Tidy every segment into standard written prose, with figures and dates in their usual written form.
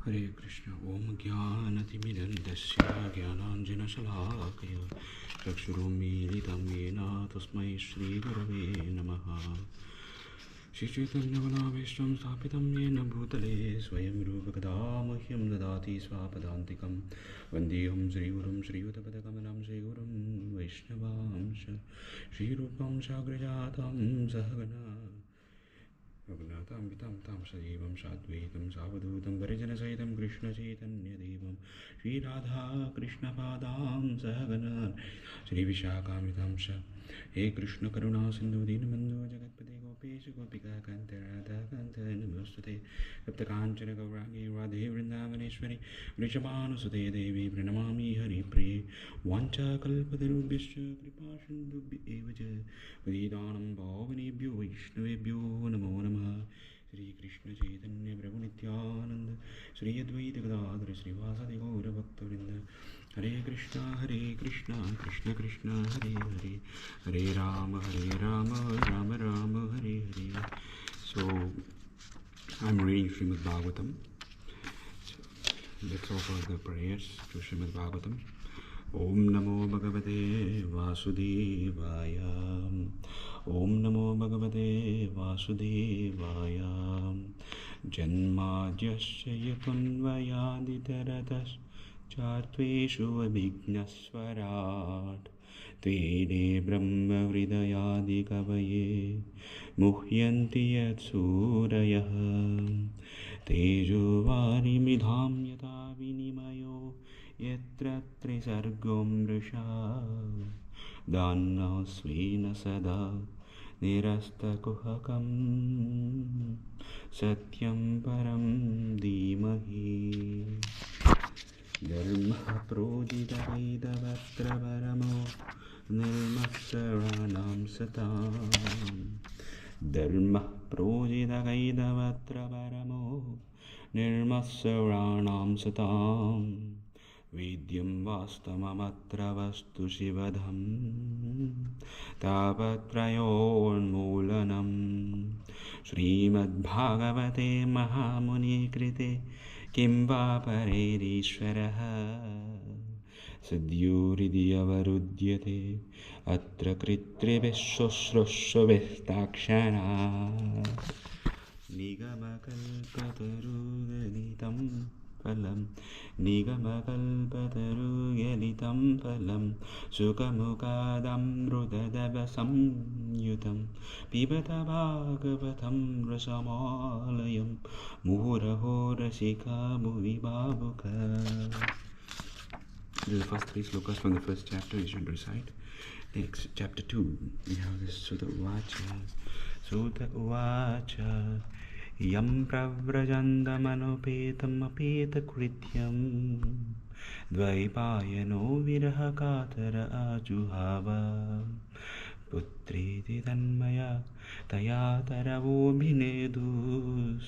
Hare Krishna. Om Jnanatimirandasya Jnananjanashalakaya Chakshurumilitam Yena Tasmai Shri Gurave Namaha. Shri Chaitanya Manavishram Sthapitam Yena Bhutale Swayam Rupa Kadamahyam Dadati Swapadantikam Vandeham Shri Gurum Shri Uttapadakamanam Shri Gurum Vaishnavamsha Shri Rupam Sagrajatam Sahagana Raghunatham Vitam Tam Sajivam Sadvaitam Savadutam Varijanasahitam Krishna Chaitanya Devam Shri Radha Krishna Padam Sahagana Shri Vishakamitam Sha He Krishna Karuna Sindhu Dinabandhu Jagatpate Gopesha Gopika Kanta Radha Kanta Namastate Sapta Kanchana Gaurangi Radhe Vrindavaneshwari Vrishabhanusute Devi Pranamami Hari Priye Vancha Kalpatarubhishya Kripasindubhya Evaja Vedidanam Bhavanebhyo Vaishnavebhyo Namo Namaha Shri Krishna Chaitanya Prabhu Nityananda Shri Advaita Gadadhara Shri Vasadi Gaura Bhakta-vrinda Hare Krishna Krishna Krishna Hare Hare Hare Rama Rama Rama Hare Hare. So I'm reading Srimad Bhagavatam. So let's offer the prayers to Srimad Bhagavatam. Om Namo Bhagavate Vasudevaya. Om Namo Bhagavate Vasudevaya. Janmadhyasya yatunvayaditaratas Chatveshu abhignaswarat Tvede brahma hridayadi kavaye Muhyanti yat surayah Tejo varimidham yata vinimayo Yatra trisargom mrisha Dhanna svena sada Nirasta kuhakam Satyam param dhimahi Dharma projita vedavatra paramo Nirmasaranam satam Dharma projita vedavatra paramo Nirmasaranam satam Vidyam vastamamatra vastu shivadham Tapatrayormulanam Srimad Bhagavate Mahamuni Krite Kimva Paririshvaraha Sadhyuridhyavarudyate Atra kritriveshoshroshavestakshana Nigamakalpatarugalitam Phalam Nigamakalpatarugalitam Phalam Sukamukadam Rudadavasam Yutam Pibata Bhagavatam Rasamalayam Muraho Rasika Bhuvibabuka. The first three slokas from the first chapter you should recite. Next, chapter 2, we have this Sutta Uvacha Yam Pravrajandamanopetam apeta krityam Dvaipayano viraha katara ajuhava Putriti tanmaya tayataravo bhinedus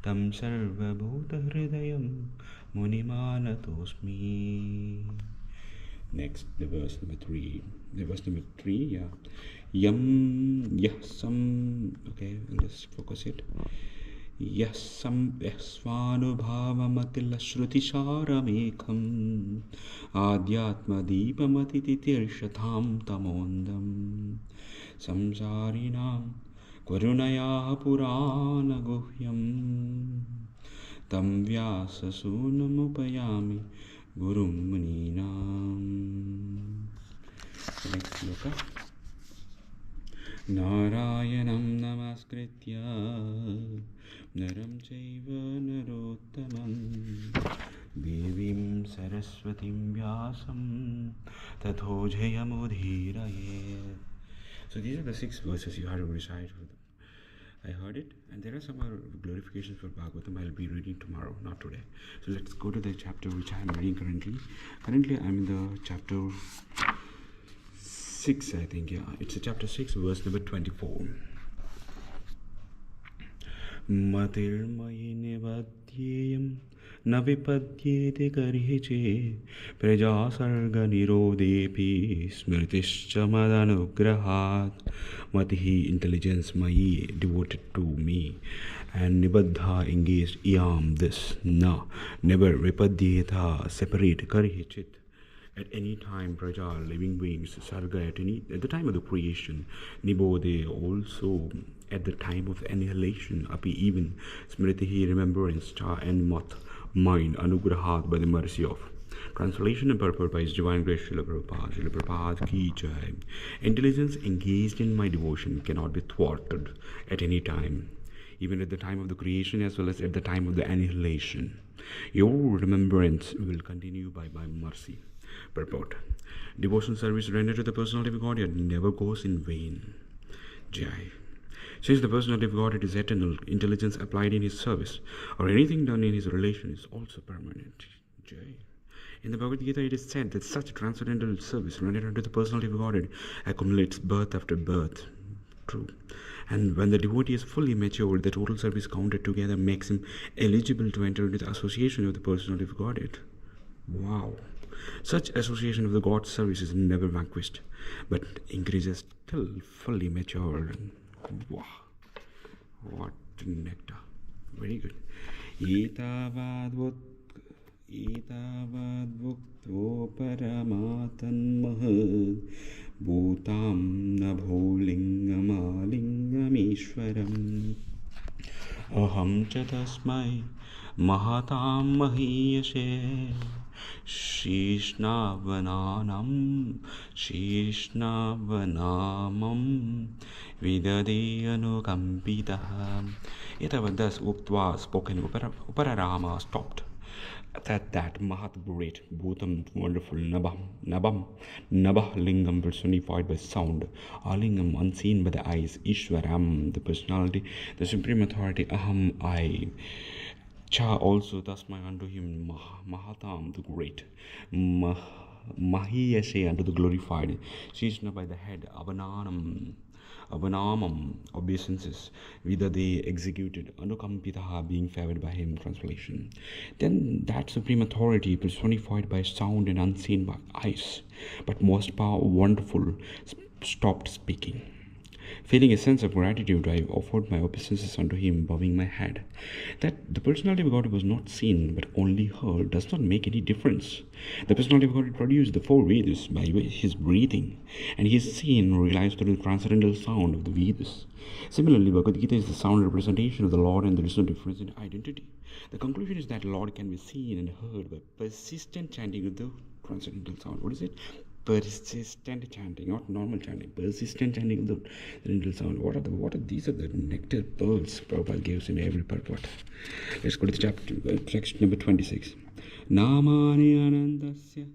Tam sarva bhuta hridayam munimanatosmi. Next, the verse number 3. Yeah. Yam yasam. Okay, let's focus it. Yasam yasvanubhavamatila shrutisharamekam Adhyatma deepamatitirshatham tamondam Samsarinam Karunaya Purana Guhyam Tam Vyasa Sunamupayami Gurum Muninam. Next sloka. Narayanam Namaskritya Naram Chaiva Narottamam Devim Saraswatim Vyasam Tatho Jayamudhirayet. So these are the 6 verses you have to recite. I heard it, and there are some other glorifications for Bhagavatam I'll be reading tomorrow, not today. So let's go to the chapter which I am reading currently. Currently I'm in the chapter 6, I think, yeah. It's a chapter 6, verse number 24. Matirmayi nivadyeyam na vipadyete karhiche prajasarga nirodepi smritischa madanugrahat. Matihi, intelligence, mayi, devoted to me, and Nibaddha engaged Iyam this na never Ripadyeta separate Karihichit. At any time, Praja, living beings, Sarga, at the time of the creation, Nibode also at the time of annihilation, Api even, Smritihi, remembrance, Cha and Mat, mind, Anugrahat by the mercy of. Translation and purport by His Divine Grace Srila Prabhupada. Srila Prabhupada ki jai. Intelligence engaged in my devotion cannot be thwarted at any time, even at the time of the creation as well as at the time of the annihilation. Your remembrance will continue by my mercy. Purport. Devotion service rendered to the personality of Godhead never goes in vain. Jai. Since the personality of Godhead is eternal, intelligence applied in His service or anything done in His relation is also permanent. Jai. In the Bhagavad Gita, it is said that such transcendental service rendered unto the personality of Godhead accumulates birth after birth. True. And when the devotee is fully matured, the total service counted together makes him eligible to enter into the association of the personality of Godhead. Wow. Such association of the God's service is never vanquished, but increases till fully matured. Wow. What nectar. Very good. Etavadvukto paramatanmahad bhutam nabho lingamalingam aham cha tasmai mahatam mahiyashe Shishnavanavam Vidade Anukampitah. Etavadas Uktva spoken Upararama stopped. That Mahat great, Bhutam wonderful, Nabah Lingam personified by sound, Alingam unseen by the eyes, Ishwaram the personality, the supreme authority, Aham I. Cha also tasmai unto him Mahatam the great, Mahiyase unto the glorified, Shishna by the head, Avanamam obeisances, Vida they executed, Anukampitaha being favored by him. Translation. Then that supreme authority personified by sound and unseen by eyes, but most powerful, wonderful, stopped speaking. Feeling a sense of gratitude, I offered my obeisances unto him, bowing my head. That the personality of God was not seen, but only heard, does not make any difference. The personality of God produced the four Vedas by his breathing, and he is seen and realized through the transcendental sound of the Vedas. Similarly, Bhagavad Gita is the sound representation of the Lord, and there is no difference in identity. The conclusion is that the Lord can be seen and heard by persistent chanting of the transcendental sound. What is it? Persistent chanting, not normal chanting. Persistent chanting of the transcendental sound. What are these? Are the nectar pearls Prabhupada gives in every purport. Let's go to the chapter, section number 26. Namani anandasya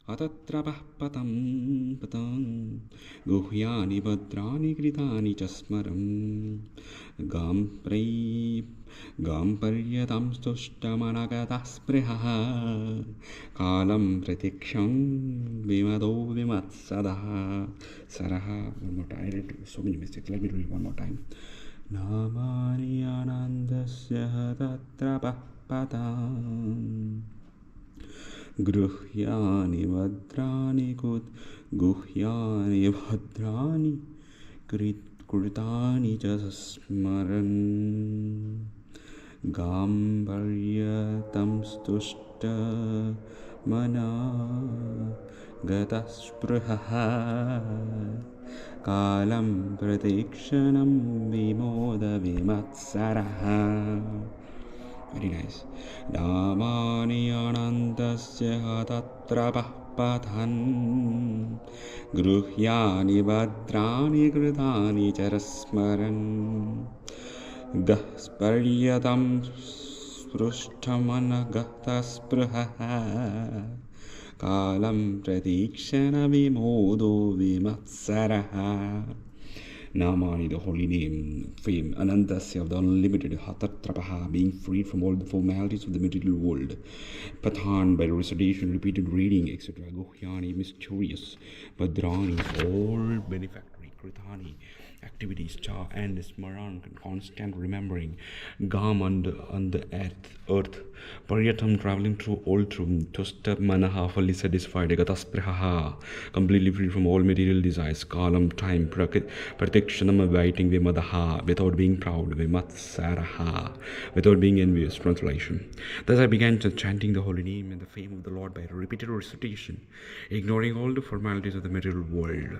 atatrapah patam patang guhyani bhadrani kritani chasmaram gamparyatam stushtamanagatas sprihaha kalam pratiksham vimado vimatsadaha saraha. One more time. I read so many mistakes. Let me read one more time. Namani anandasya tatrapah patam Gruhyani bhadrani kritani jasmaran gambaryatam stushta mana gataspruhaha kalam pratikshanam vimoda vimatsaraha. Very nice. Namani anandasya tatrapah pathan gruhyani bhadrani kritani charasmaran gasparyatam sprushtamanagataspruhaha kalam pratikshana vimodo vimatsaraha. Namani, the holy name, fame, Anandasya, of the unlimited, Hatatrapaha, being freed from all the formalities of the material world, Pathan, by recitation, repeated reading, etc., Guhyani, mysterious, Bhadrani, all benefactory, Kritani, activities, cha and smaran, constant remembering, gam on the earth, paryatam traveling through all truth, tusta manaha fully satisfied, gatasprihaha completely free from all material desires, kalam time, pratikshanam abiding vimadaha without being proud, vimatsaraha without being envious. Translation. Thus I began chanting the holy name and the fame of the Lord by repeated recitation, ignoring all the formalities of the material world.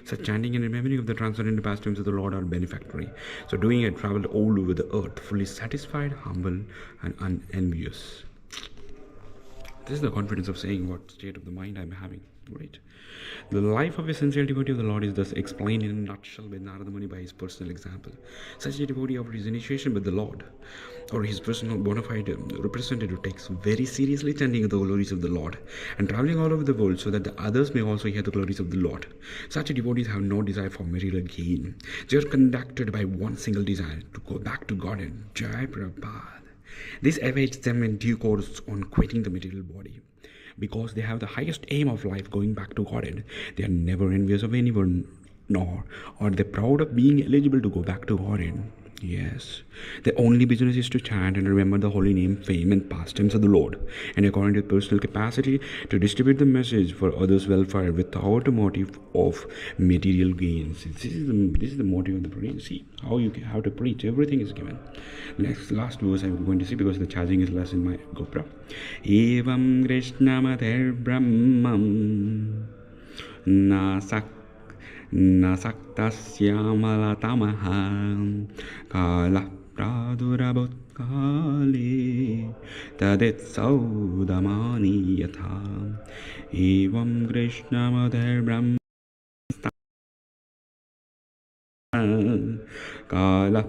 Such chanting and remembering of the transcendental pastimes of the Lord are benefactory. So doing it, traveled all over the earth, fully satisfied, humble, and unenvious. This is the confidence of saying what state of the mind I am having. Right? The life of a sincere devotee of the Lord is thus explained in a nutshell by Narada Muni by his personal example. Such a devotee after his initiation with the Lord, or his personal bona fide representative, takes very seriously chanting the glories of the Lord and traveling all over the world so that the others may also hear the glories of the Lord. Such devotees have no desire for material gain. They are conducted by one single desire, to go back to God and Jai Prabhupada. This awaits them in due course on quitting the material body. Because they have the highest aim of life, going back to Godhead, they are never envious of anyone, nor are they proud of being eligible to go back to Godhead. Yes, their only business is to chant and remember the holy name, fame, and pastimes of the Lord, and according to personal capacity, to distribute the message for others' welfare without a motive of material gains. This is the motive of the prayer. See how you have to preach. Everything is given. Last verse I'm going to see, because the charging is less in my GoPro. Evam Krishnamater Brahmam Nasak Nasaktasyamalatamaha Kala Pradurabhut Kali Tadit Saudamani Yatha Evam Krishnamater Brahma Kala